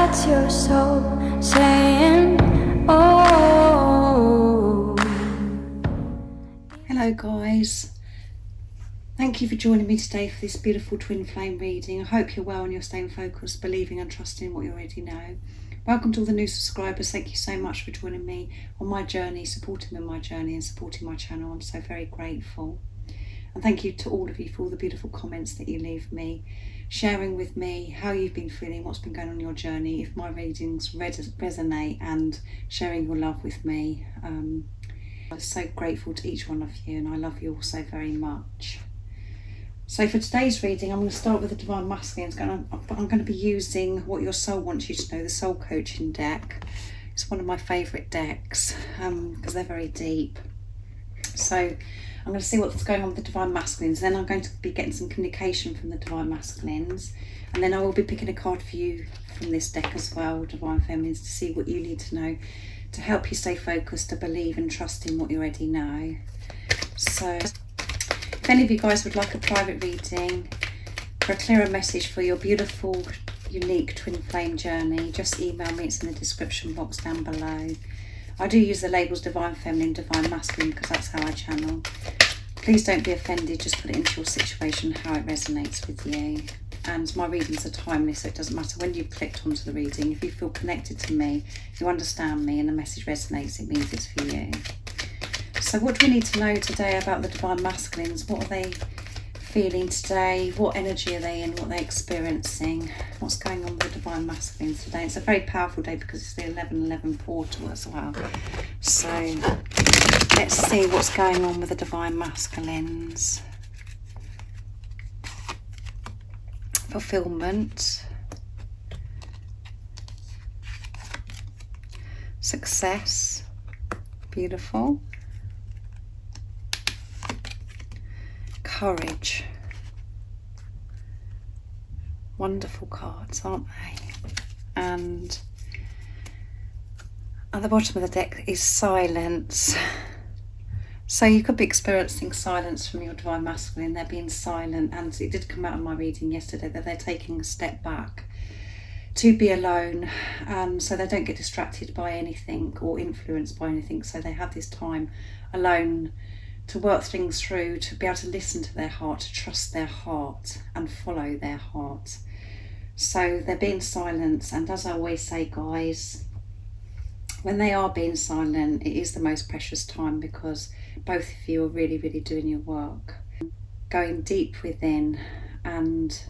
What's your soul saying? Oh. Hello guys, thank you for joining me today for this beautiful twin flame reading. I hope you're well and you're staying focused, believing and trusting what you already know. Welcome to all the new subscribers. Thank you so much for joining me on my journey, supporting me on my journey and supporting my channel. I'm so very grateful. And thank you to all of you for all the beautiful comments that you leave me, sharing with me how you've been feeling, what's been going on in your journey, if my readings resonate, and sharing your love with me. I'm so grateful to each one of you, and I love you all so very much. So for today's reading, I'm going to start with the Divine Masculines. I'm going to be using What Your Soul Wants You to Know, the Soul Coaching deck. It's one of my favourite decks because they're very deep. So I'm going to see what's going on with the Divine Masculines. Then I'm going to be getting some communication from the Divine Masculines. And then I will be picking a card for you from this deck as well, Divine Feminines, to see what you need to know to help you stay focused, to believe and trust in what you already know. So if any of you guys would like a private reading for a clearer message for your beautiful, unique twin flame journey, just email me. It's in the description box down below. I do use the labels Divine Feminine, Divine Masculine because that's how I channel. Please don't be offended, just put it into your situation, how it resonates with you. And my readings are timeless, so it doesn't matter when you've clicked onto the reading. If you feel connected to me, if you understand me and the message resonates, it means it's for you. So what do we need to know today about the Divine Masculines? What are they feeling today? What energy are they in? What are they experiencing? What's going on with the Divine Masculines today? It's a very powerful day because it's the 11/11 portal as well. So let's see what's going on with the Divine Masculines. Fulfillment, success, beautiful, courage. Wonderful cards, aren't they? And at the bottom of the deck is silence. So you could be experiencing silence from your Divine Masculine. They're being silent, and it did come out in my reading yesterday that they're taking a step back to be alone, so they don't get distracted by anything or influenced by anything. So they have this time alone to work things through, to be able to listen to their heart, to trust their heart and follow their heart. So they're being silent, and as I always say, guys, when they are being silent, it is the most precious time because both of you are really, really doing your work, going deep within and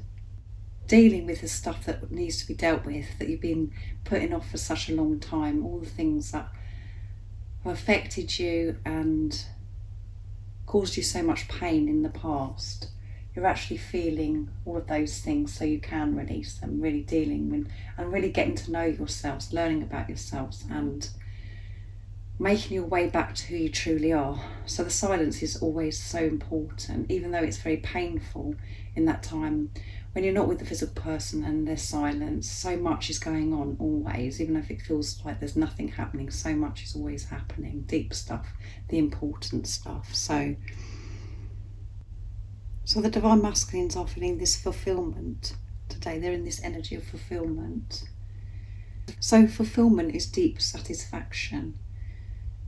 dealing with the stuff that needs to be dealt with, that you've been putting off for such a long time, all the things that have affected you and caused you so much pain in the past. You're actually feeling all of those things so you can release them, really dealing with and really getting to know yourselves, learning about yourselves and making your way back to who you truly are. So the silence is always so important, even though it's very painful in that time when you're not with the physical person and there's silence. So much is going on always, even if it feels like there's nothing happening, so much is always happening, deep stuff, the important stuff. So the Divine Masculines are feeling this fulfillment today. They're in this energy of fulfillment. So fulfillment is deep satisfaction.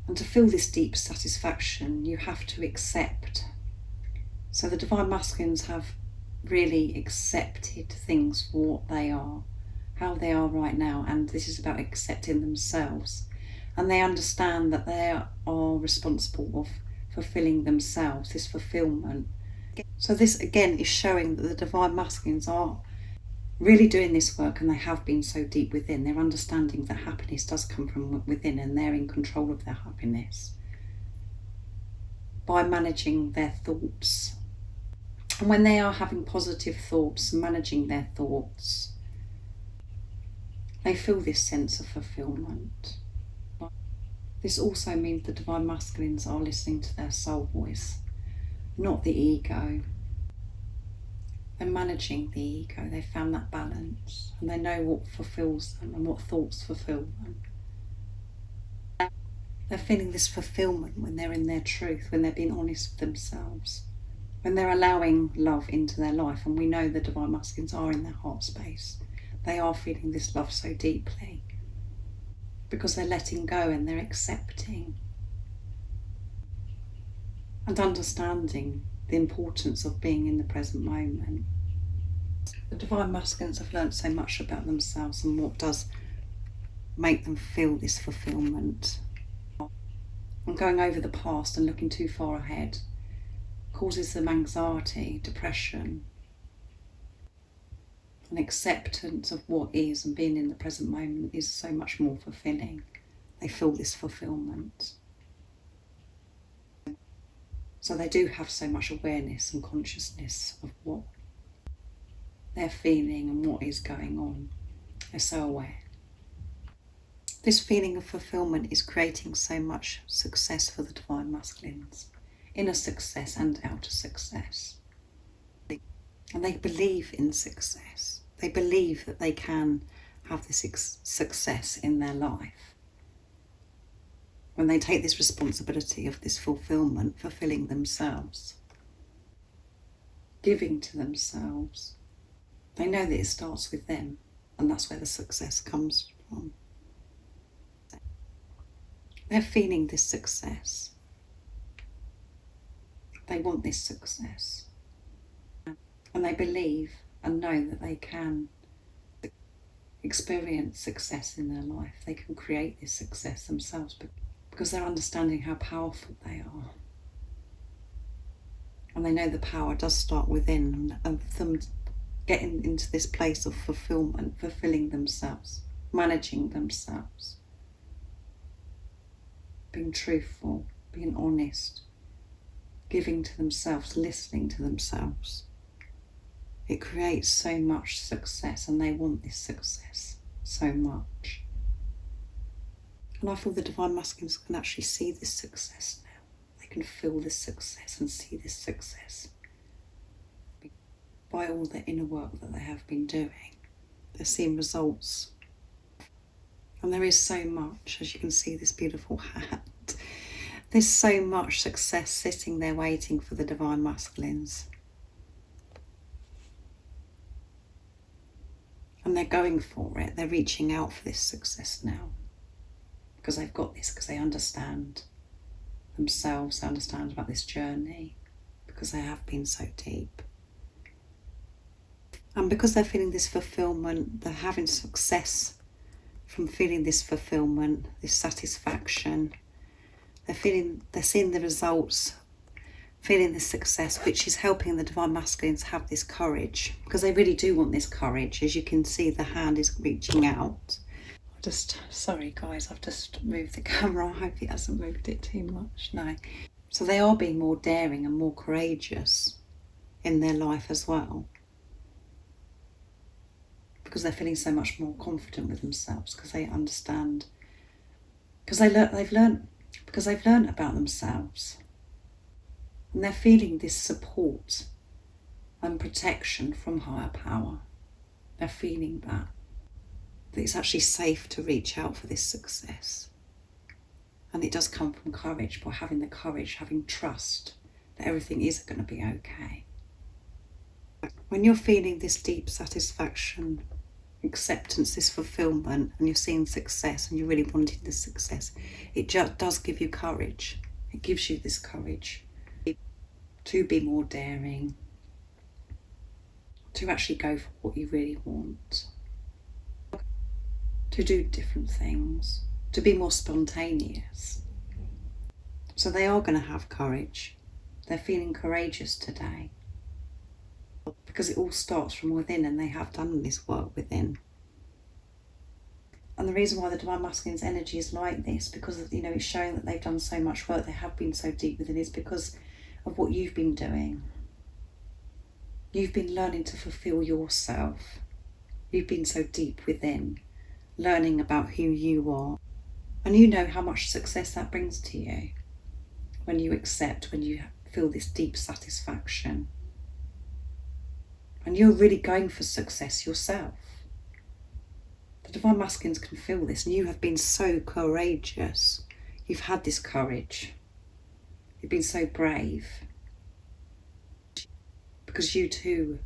And to feel this deep satisfaction, you have to accept. So the Divine Masculines have really accepted things for what they are, how they are right now. And this is about accepting themselves. And they understand that they are responsible of fulfilling themselves, this fulfillment. So this again is showing that the Divine Masculines are really doing this work, and they have been so deep within. They're understanding that happiness does come from within, and they're in control of their happiness by managing their thoughts. And when they are having positive thoughts, managing their thoughts, they feel this sense of fulfillment. This also means the Divine Masculines are listening to their soul voice, not the ego. They're managing the ego. They found that balance, and they know what fulfills them and what thoughts fulfill them. They're feeling this fulfillment when they're in their truth, when they're being honest with themselves, when they're allowing love into their life. And we know the Divine Masculines are in their heart space. They are feeling this love so deeply because they're letting go and they're accepting and understanding the importance of being in the present moment. The Divine Masculines have learned so much about themselves and what does make them feel this fulfillment. And going over the past and looking too far ahead causes them anxiety, depression, and acceptance of what is and being in the present moment is so much more fulfilling. They feel this fulfillment. So they do have so much awareness and consciousness of what they're feeling and what is going on. They're so aware. This feeling of fulfillment is creating so much success for the Divine Masculines, inner success and outer success. And they believe in success. They believe that they can have this success in their life. When they take this responsibility of this fulfillment, fulfilling themselves, giving to themselves, they know that it starts with them, and that's where the success comes from. They're feeling this success. They want this success. And they believe and know that they can experience success in their life. They can create this success themselves because they're understanding how powerful they are. And they know the power does start within, of them getting into this place of fulfillment, fulfilling themselves, managing themselves, being truthful, being honest, giving to themselves, listening to themselves. It creates so much success, and they want this success so much. And I feel the Divine Masculines can actually see this success now. They can feel this success and see this success by all the inner work that they have been doing. They're seeing results. And there is so much, as you can see this beautiful hat, there's so much success sitting there waiting for the Divine Masculines. And they're going for it. They're reaching out for this success now. Because they've got this, because they understand themselves, they understand about this journey, because they have been so deep. And because they're feeling this fulfillment, they're having success from feeling this fulfillment, this satisfaction. They're seeing the results, feeling this success, which is helping the Divine Masculines have this courage, because they really do want this courage. As you can see, the hand is reaching out. Sorry guys, I've just moved the camera. I hope it hasn't moved it too much. No. So they are being more daring and more courageous in their life as well, because they're feeling so much more confident with themselves, because they understand, because they've learned about themselves, and they're feeling this support and protection from higher power. They're feeling that it's actually safe to reach out for this success, and it does come from courage, by having the courage, having trust that everything is going to be okay. When you're feeling this deep satisfaction, acceptance, this fulfillment, and you're seeing success and you're really wanting this success, it just does give you courage. It gives you this courage to be more daring, to actually go for what you really want, to do different things, to be more spontaneous. So they are going to have courage. They're feeling courageous today, because it all starts from within, and they have done this work within. And the reason why the Divine Masculine's energy is like this, because it's showing that they've done so much work, they have been so deep within, is because of what you've been doing. You've been learning to fulfill yourself. You've been so deep within, learning about who you are. And you know how much success that brings to you when you accept, when you feel this deep satisfaction. And you're really going for success yourself. The Divine Masculines can feel this, and you have been so courageous. You've had this courage. You've been so brave. Because you too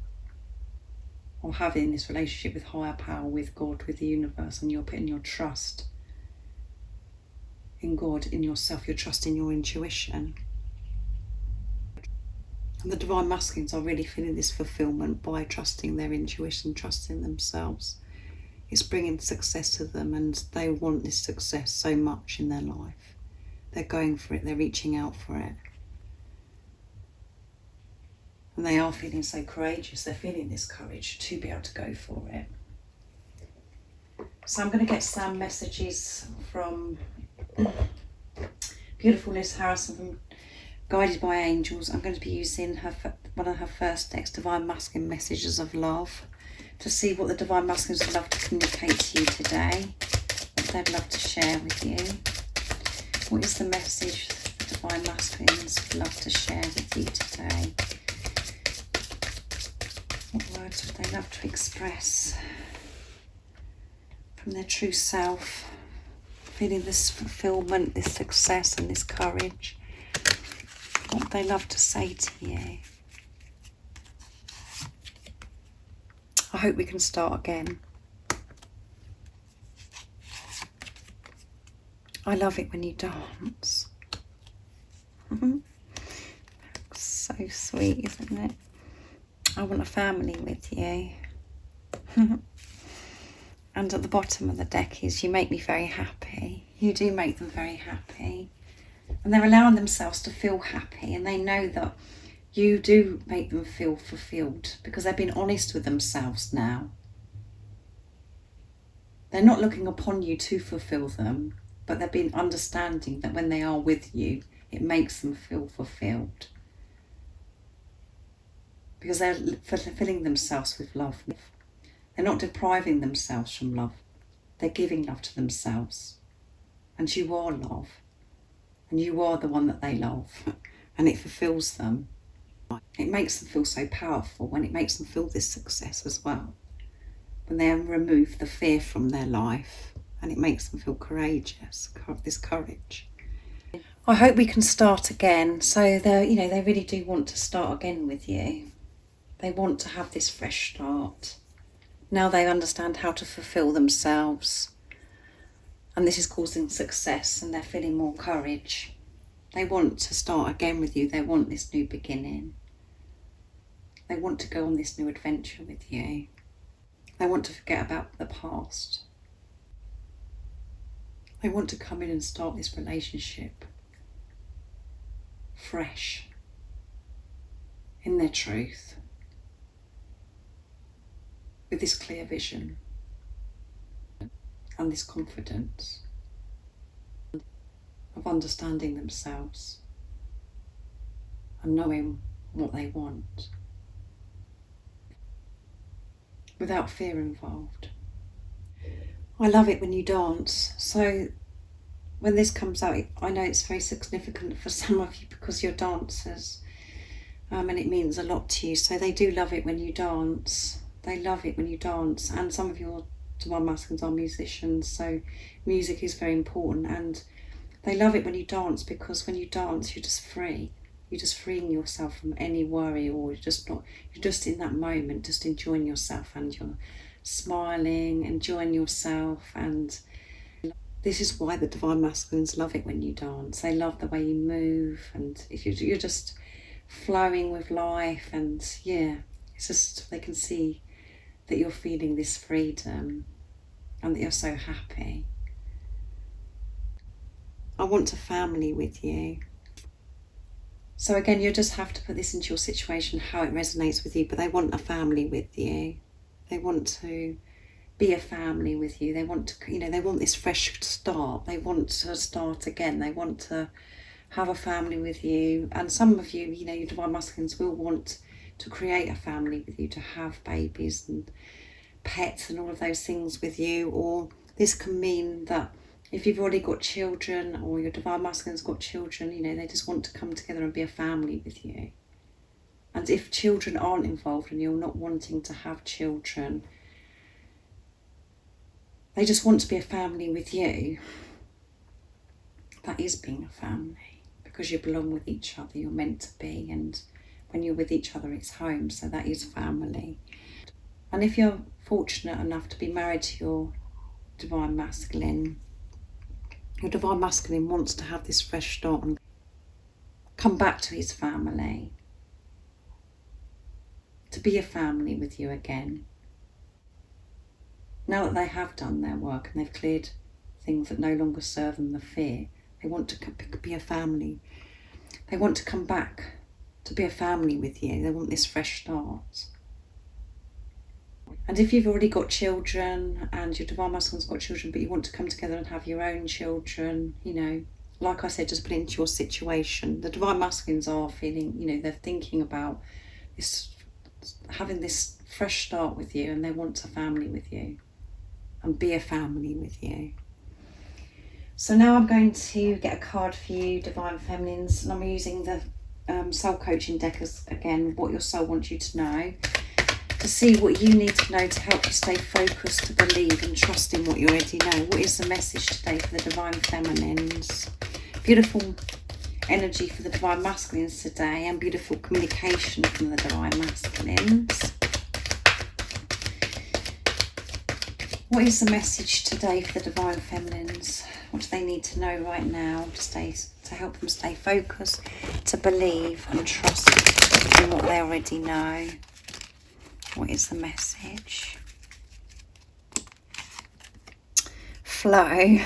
or having this relationship with higher power, with God, with the universe, and you're putting your trust in God, in yourself, you're trusting your intuition. And the Divine Masculines are really feeling this fulfillment by trusting their intuition, trusting themselves. It's bringing success to them, and they want this success so much in their life. They're going for it, they're reaching out for it. And they are feeling so courageous, they're feeling this courage to be able to go for it. So I'm going to get some messages from beautiful Liz Harrison from Guided by Angels. I'm going to be using one of her first decks, Divine Masculine Messages of Love, to see what the Divine Masculines would love to communicate to you today, what they'd love to share with you. What is the message the Divine Masculines would love to share with you today? What words would they love to express from their true self, feeling this fulfillment, this success and this courage? What would they love to say to you? I hope we can start again. I love it when you dance. So sweet, isn't it? I want a family with you. And at the bottom of the deck is, you make me very happy. You do make them very happy. And they're allowing themselves to feel happy, and they know that you do make them feel fulfilled because they've been honest with themselves now. They're not looking upon you to fulfill them, but they've been understanding that when they are with you, it makes them feel fulfilled. Because they're fulfilling themselves with love. They're not depriving themselves from love. They're giving love to themselves. And you are love. And you are the one that they love. And it fulfills them. It makes them feel so powerful when it makes them feel this success as well. When they remove the fear from their life, and it makes them feel courageous, this courage. I hope we can start again. So they really do want to start again with you. They want to have this fresh start. Now they understand how to fulfill themselves. And this is causing success, and they're feeling more courage. They want to start again with you. They want this new beginning. They want to go on this new adventure with you. They want to forget about the past. They want to come in and start this relationship fresh, in their truth, with this clear vision and this confidence of understanding themselves and knowing what they want without fear involved. I love it when you dance. So when this comes out, I know it's very significant for some of you because you're dancers, and it means a lot to you. So they do love it when you dance. They love it when you dance, and some of your Divine Masculines are musicians, so music is very important, and they love it when you dance because when you dance, you're just free. You're just freeing yourself from any worry, or you're just in that moment, just enjoying yourself, and you're smiling, enjoying yourself. And this is why the Divine Masculines love it when you dance. They love the way you move, and if you're just flowing with life, and it's just, they can see that you're feeling this freedom and that you're so happy. I want a family with you. So again, you just have to put this into your situation, how it resonates with you, but they want a family with you. They want to be a family with you. They want to, they want this fresh start. They want to start again. They want to have a family with you. And some of you, your Divine Masculines will want to create a family with you, to have babies and pets and all of those things with you. Or this can mean that if you've already got children, or your Divine Masculine's got children, they just want to come together and be a family with you. And if children aren't involved and you're not wanting to have children, they just want to be a family with you. That is being a family, because you belong with each other, you're meant to be, and when you're with each other, it's home, so that is family. And if you're fortunate enough to be married to your Divine Masculine, your Divine Masculine wants to have this fresh start and come back to his family, to be a family with you again. Now that they have done their work and they've cleared things that no longer serve them the fear, they want to be a family. They want to come back to be a family with you. They want this fresh start. And if you've already got children and your Divine Masculine's got children, but you want to come together and have your own children, you know, like I said, just put it into your situation. The Divine Masculines are feeling, you know, they're thinking about this, having this fresh start with you, and they want a family with you and be a family with you. So now I'm going to get a card for you, Divine Feminines, and I'm using the Soul Coaching deck as, again, what your soul wants you to know, to see what you need to know to help you stay focused, to believe and trust in what you already know. What is the message today for the Divine Feminines? Beautiful energy for the Divine Masculines today, and beautiful communication from the Divine Masculines. What is the message today for the Divine Feminines? What do they need to know right now to help them stay focused, to believe and trust in what they already know? What is the message? Flow.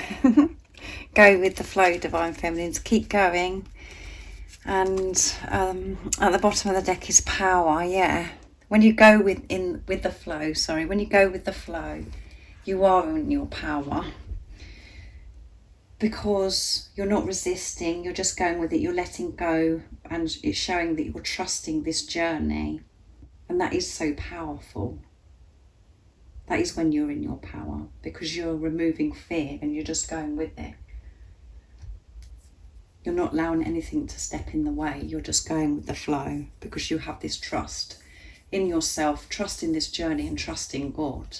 Go with the flow, Divine Feminines. Keep going. And at the bottom of the deck is power. Yeah. When you go with the flow, when you go with the flow, you are in your power. Because you're not resisting, you're just going with it, you're letting go, and it's showing that you're trusting this journey. And that is so powerful. That is when you're in your power, because you're removing fear and you're just going with it. You're not allowing anything to step in the way. You're just going with the flow because you have this trust in yourself, trust in this journey, and trust in God.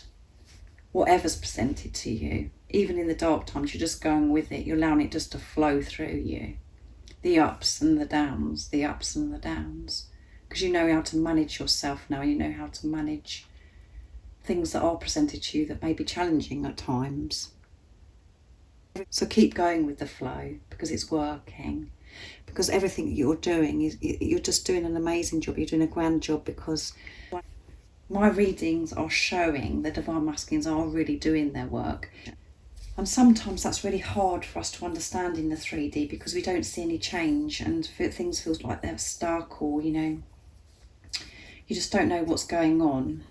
Whatever's presented to you, even in the dark times, you're just going with it. You're allowing it just to flow through you. The ups and the downs, the ups and the downs. Because you know how to manage yourself now. You know how to manage things that are presented to you that may be challenging at times. So keep going with the flow, because it's working. Because everything that you're doing, you're just doing an amazing job. You're doing a grand job, because my readings are showing the Divine Masculines are really doing their work. And sometimes that's really hard for us to understand in the 3D, because we don't see any change and things feel like they're stuck, or, you know, you just don't know what's going on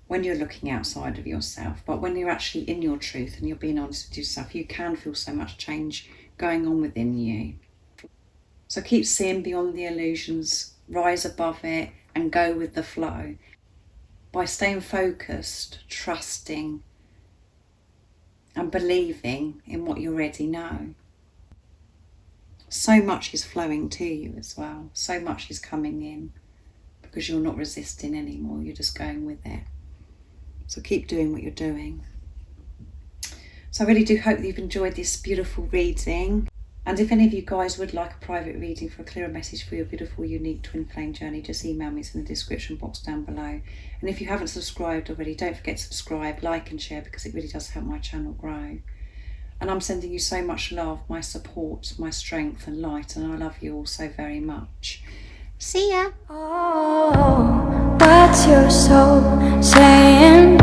when you're looking outside of yourself. But when you're actually in your truth and you're being honest with yourself, you can feel so much change going on within you. So keep seeing beyond the illusions, rise above it, and go with the flow by staying focused, trusting and believing in what you already know. So much is flowing to you as well. So much is coming in, because you're not resisting anymore. You're just going with it. So keep doing what you're doing. So I really do hope that you've enjoyed this beautiful reading. And if any of you guys would like a private reading for a clearer message for your beautiful, unique twin flame journey, just email me. It's in the description box down below. And if you haven't subscribed already, don't forget to subscribe, like and share, because it really does help my channel grow. And I'm sending you so much love, my support, my strength and light, and I love you all so very much. See ya. Oh, what's your soul saying?